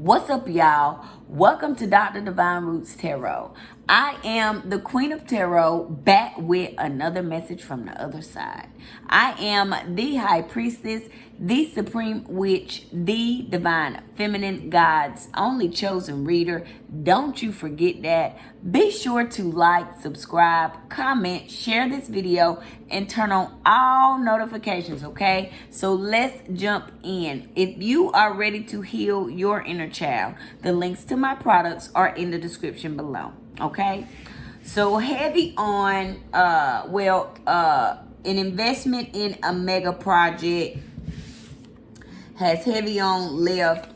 What's up, y'all? Welcome to Dr. Divine Roots Tarot. I am the Queen of Tarot, back with another message from the other side. I am the High Priestess, the Supreme Witch, the Divine Feminine, God's only chosen reader. Don't you forget that. Be sure to like, subscribe, comment, share this video, and turn on all notifications, okay? So let's jump in. If you are ready to heal your inner child, the links to my products are in the description below, okay? So heavy on, an investment in a mega project has heavy on left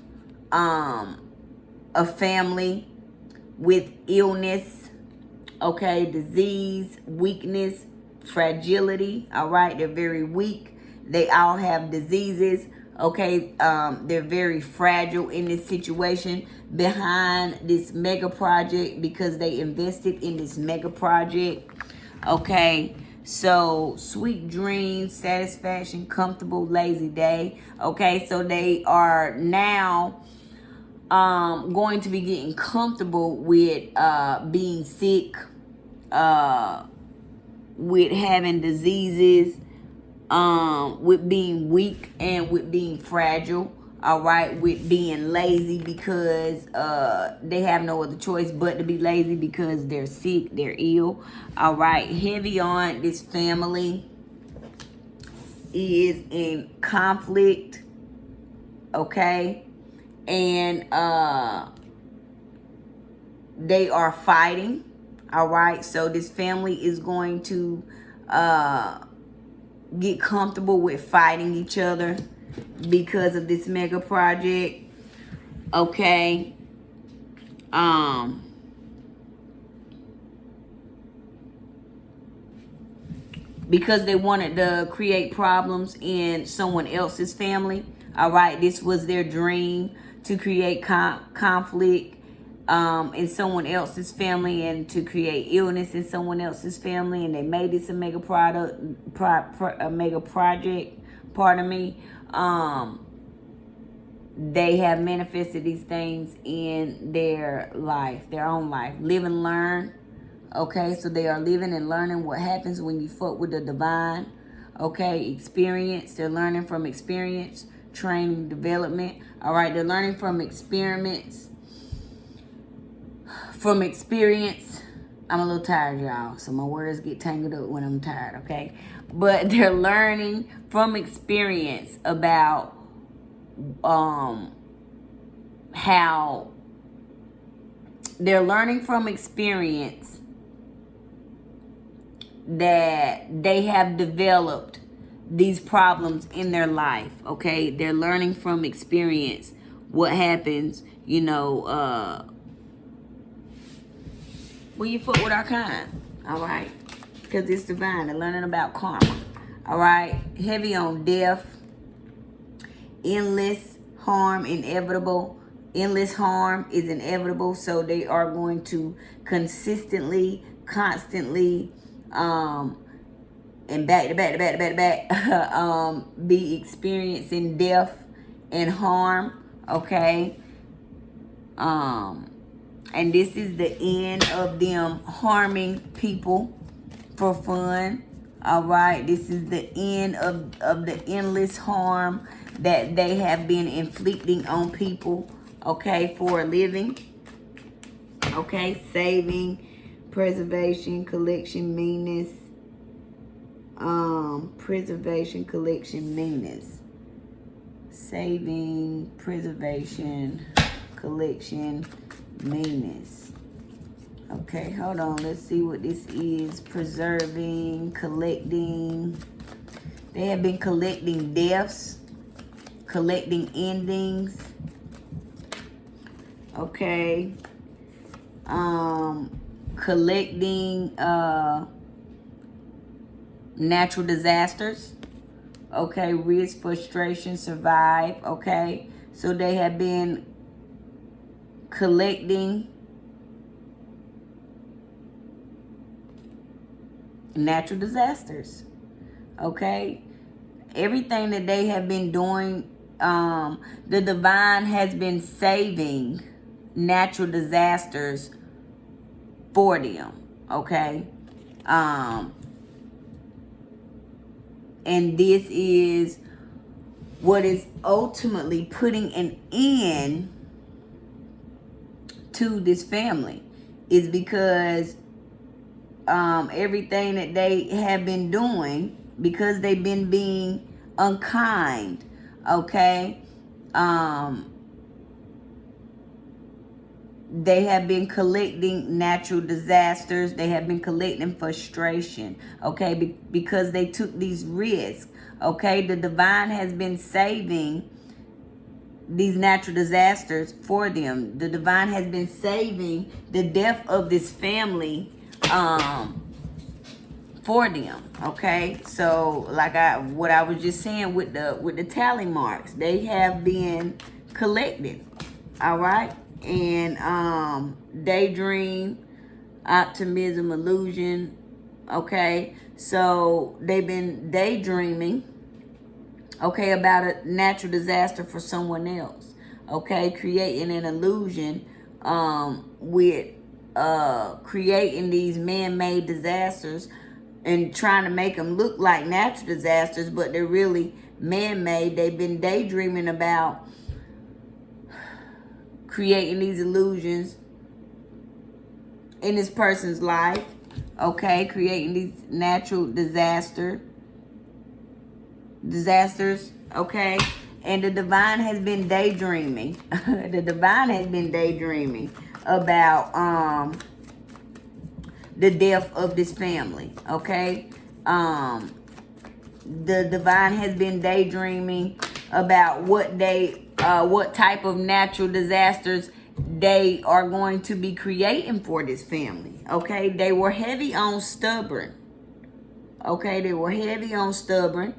a family with illness, okay, disease, weakness, fragility, all right? They're very weak. They all have diseases, okay? They're very fragile in this situation behind this mega project because they invested in this mega project, okay? So, sweet dreams, satisfaction, comfortable, lazy day, okay? So they are now going to be getting comfortable with being sick, with having diseases, with being weak, and with being fragile, all right, with being lazy because they have no other choice but to be lazy because they're sick, they're ill, all right. Heavy on this family is in conflict, okay, and they are fighting, all right. So this family is going to get comfortable with fighting each other because of this mega project, okay. Because they wanted to create problems in someone else's family, all right. This was their dream, to create conflict in someone else's family and to create illness in someone else's family, and they made this a mega mega project, pardon me. They have manifested these things in their life, their own life. Live and learn, okay. So they are living and learning what happens when you fuck with the divine, okay. Experience, they're learning from experience, training, development, all right. They're learning from experiments, from experience. I'm a little tired, y'all, so my words get tangled up when I'm tired, okay. But they're learning from experience about how they're learning from experience that they have developed these problems in their life, okay. They're learning from experience what happens, you know, when you fuck with our kind, all right, because it's divine. They're learning about karma, all right. Heavy on death, endless harm, inevitable. Endless harm is inevitable, so they are going to consistently, constantly, and back to back to back to back to back, be experiencing death and harm, okay. And this is the end of them harming people for fun, all right. This is the end of the endless harm that they have been inflicting on people, okay, for a living, okay. Saving, preservation, collection, meanness, preservation, collection, meanness, saving, preservation, collection, meanness. Okay, hold on. Let's see what this is. Preserving, collecting. They have been collecting deaths, collecting endings. Okay. Collecting natural disasters. Okay, risk, frustration, survive. Okay. So they have been collecting natural disasters, okay. Everything that they have been doing The divine has been saving natural disasters for them, okay? And this is what is ultimately putting an end to this family, is because everything that they have been doing, because they've been being unkind, okay? They have been collecting natural disasters. They have been collecting frustration, okay? Because they took these risks, okay? The divine has been saving these natural disasters for them. The divine has been saving the death of this family for them, okay? So like what I was just saying with the tally marks, they have been collected, all right? And daydream, optimism, illusion, okay? So they've been daydreaming, okay, about a natural disaster for someone else, okay? Creating an illusion with creating these man-made disasters and trying to make them look like natural disasters, but they're really man-made. They've been daydreaming about creating these illusions in this person's life, okay? Creating these natural disasters, okay? And the divine has been daydreaming. The divine has been daydreaming about the death of this family, okay? The divine has been daydreaming about what type of natural disasters they are going to be creating for this family, okay? They were heavy on stubborn, okay? They were heavy on stubborn,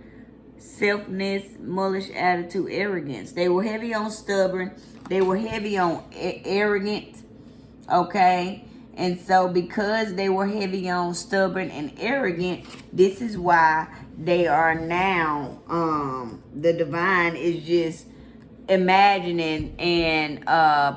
selfness, mullish attitude, arrogance. They were heavy on stubborn. They were heavy on arrogant, okay? And so because they were heavy on stubborn and arrogant, this is why they are now, the divine is just imagining and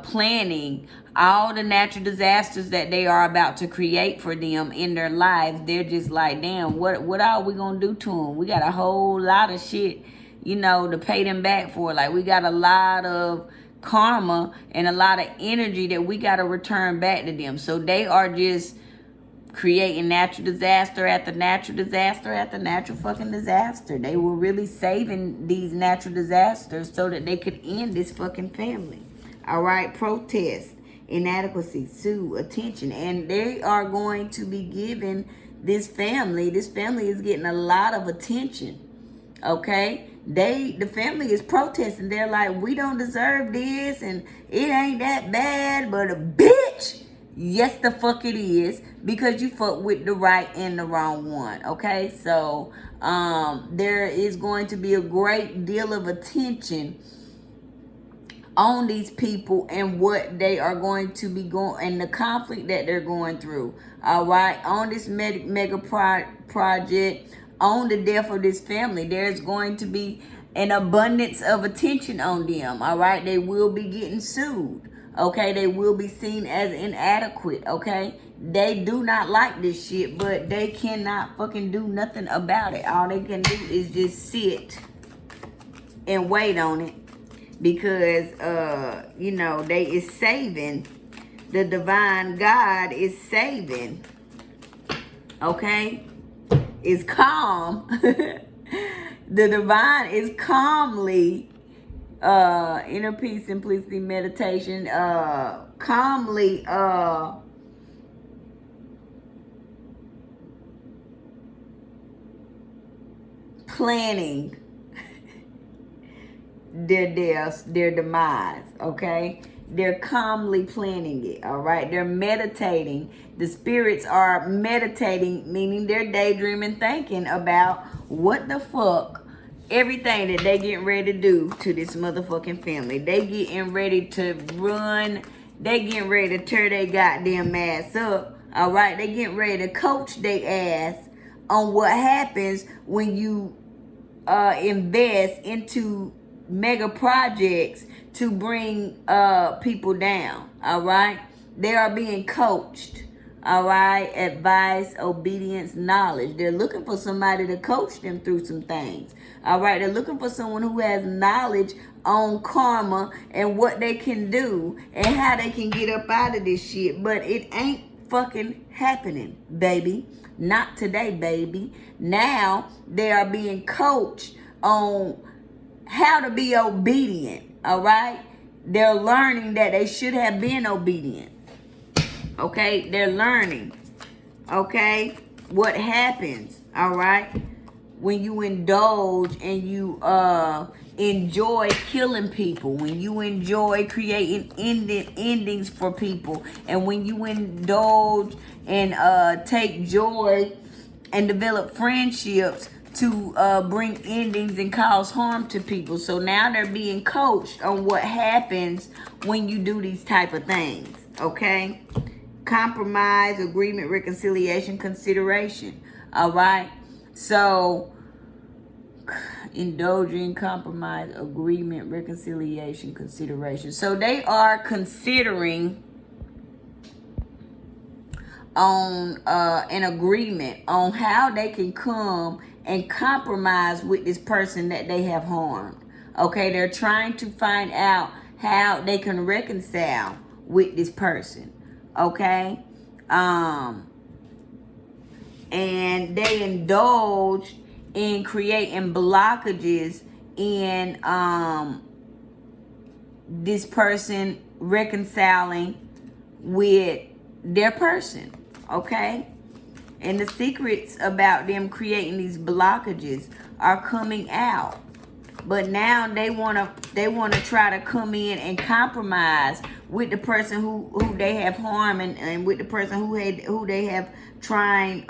planning all the natural disasters that they are about to create for them in their lives. They're just like, damn, what are we gonna do to them? We got a whole lot of shit, you know, to pay them back for. Like, we got a lot of karma and a lot of energy that we got to return back to them. So they are just creating natural disaster after natural disaster after natural fucking disaster. They were really saving these natural disasters so that they could end this fucking family. All right, protest, inadequacy, sue, attention, and they are going to be giving this family is getting a lot of attention, okay? The family is protesting. They're like, we don't deserve this, and it ain't that bad, but a bitch, yes the fuck it is, because you fuck with the right and the wrong one, okay? So there is going to be a great deal of attention on these people and what they are going to be going, and the conflict that they're going through, all right? On this mega project, on the death of this family, there's going to be an abundance of attention on them, all right? They will be getting sued, okay? They will be seen as inadequate, okay? They do not like this shit, but they cannot fucking do nothing about it. All they can do is just sit and wait on it, because you know, they is saving, the divine God is saving, okay? Is calm. The divine is calmly inner peace, simplicity, meditation, calmly planning their deaths, their demise, okay? They're calmly planning it, all right? They're meditating. The spirits are meditating, meaning they're daydreaming, thinking about what the fuck, everything that they getting ready to do to this motherfucking family. They getting ready to run. They getting ready to tear their goddamn ass up, all right? They getting ready to coach their ass on what happens when you invest into mega projects to bring people down. All right, they are being coached. All right, advice, obedience, knowledge. They're looking for somebody to coach them through some things. All right, they're looking for someone who has knowledge on karma and what they can do and how they can get up out of this shit. But it ain't fucking happening, baby. Not today, baby. Now they are being coached on how to be obedient. All right, they're learning that they should have been obedient. Okay, they're learning. Okay, what happens, all right, when you indulge and you enjoy killing people, when you enjoy creating endings for people, and when you indulge and take joy and develop friendships to bring endings and cause harm to people. So now they're being coached on what happens when you do these type of things. Okay, compromise, agreement, reconciliation, consideration. All right, so indulging, compromise, agreement, reconciliation, consideration. So they are considering on an agreement on how they can come and compromise with this person that they have harmed. Okay, they're trying to find out how they can reconcile with this person. Okay, and they indulged in creating blockages in this person reconciling with their person. Okay, and the secrets about them creating these blockages are coming out. But now they wanna try to come in and compromise with the person who they have harmed and with the person who they have trying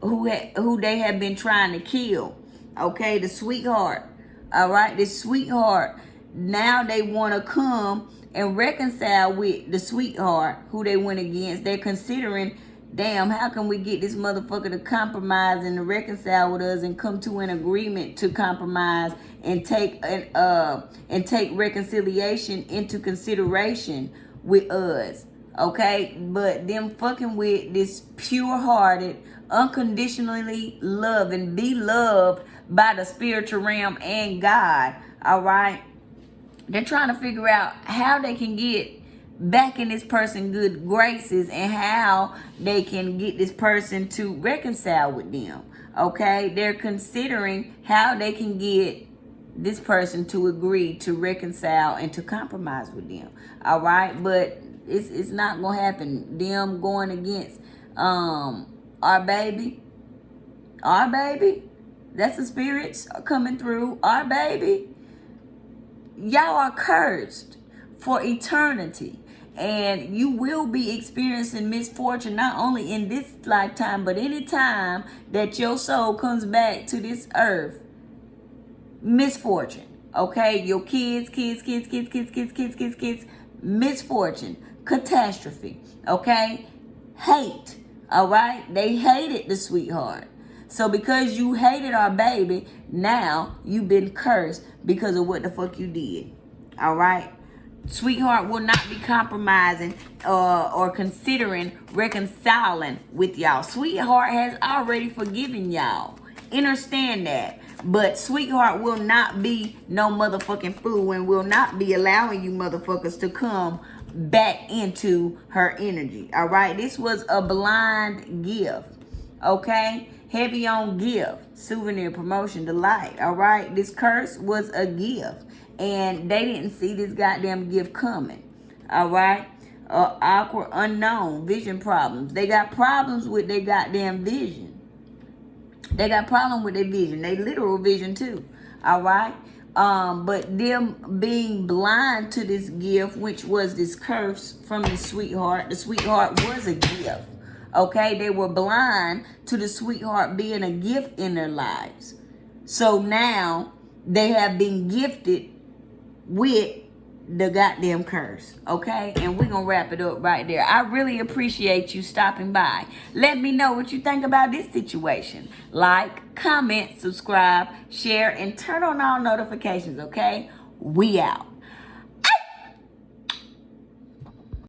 who they have been trying to kill. Okay, the sweetheart. All right, this sweetheart. Now they want to come and reconcile with the sweetheart who they went against. They're considering, damn, how can we get this motherfucker to compromise and to reconcile with us and come to an agreement to compromise and take reconciliation into consideration with us. Okay, but them fucking with this pure-hearted, unconditionally love and be loved by the spiritual realm and God. All right, they're trying to figure out how they can get back in this person good graces and how they can get this person to reconcile with them. Okay, they're considering how they can get this person to agree to reconcile and to compromise with them. All right, but it's not gonna happen. Them going against our baby, that's the spirits coming through. Our baby, y'all are cursed for eternity. And you will be experiencing misfortune not only in this lifetime, but any time that your soul comes back to this earth. Misfortune. Okay? Your kids, misfortune. Catastrophe. Okay? Hate. All right? They hated the sweetheart. So because you hated our baby, now you've been cursed because of what the fuck you did. All right? Sweetheart will not be compromising or considering reconciling with y'all. Sweetheart has already forgiven y'all. Understand that. But sweetheart will not be no motherfucking fool and will not be allowing you motherfuckers to come back into her energy. All right? This was a blind gift. Okay? Heavy on gift. Souvenir, promotion, delight. All right? This curse was a gift. And they didn't see this goddamn gift coming. All right? Awkward, unknown, vision problems. They got problems with their goddamn vision. They got problems with their vision. They literal vision too. All right? But them being blind to this gift, which was this curse from the sweetheart. The sweetheart was a gift. Okay? They were blind to the sweetheart being a gift in their lives. So now they have been gifted with the goddamn curse, okay? And we're gonna wrap it up right there. I really appreciate you stopping by. Let me know what you think about this situation. Like, comment, subscribe, share, and turn on all notifications, okay? We out.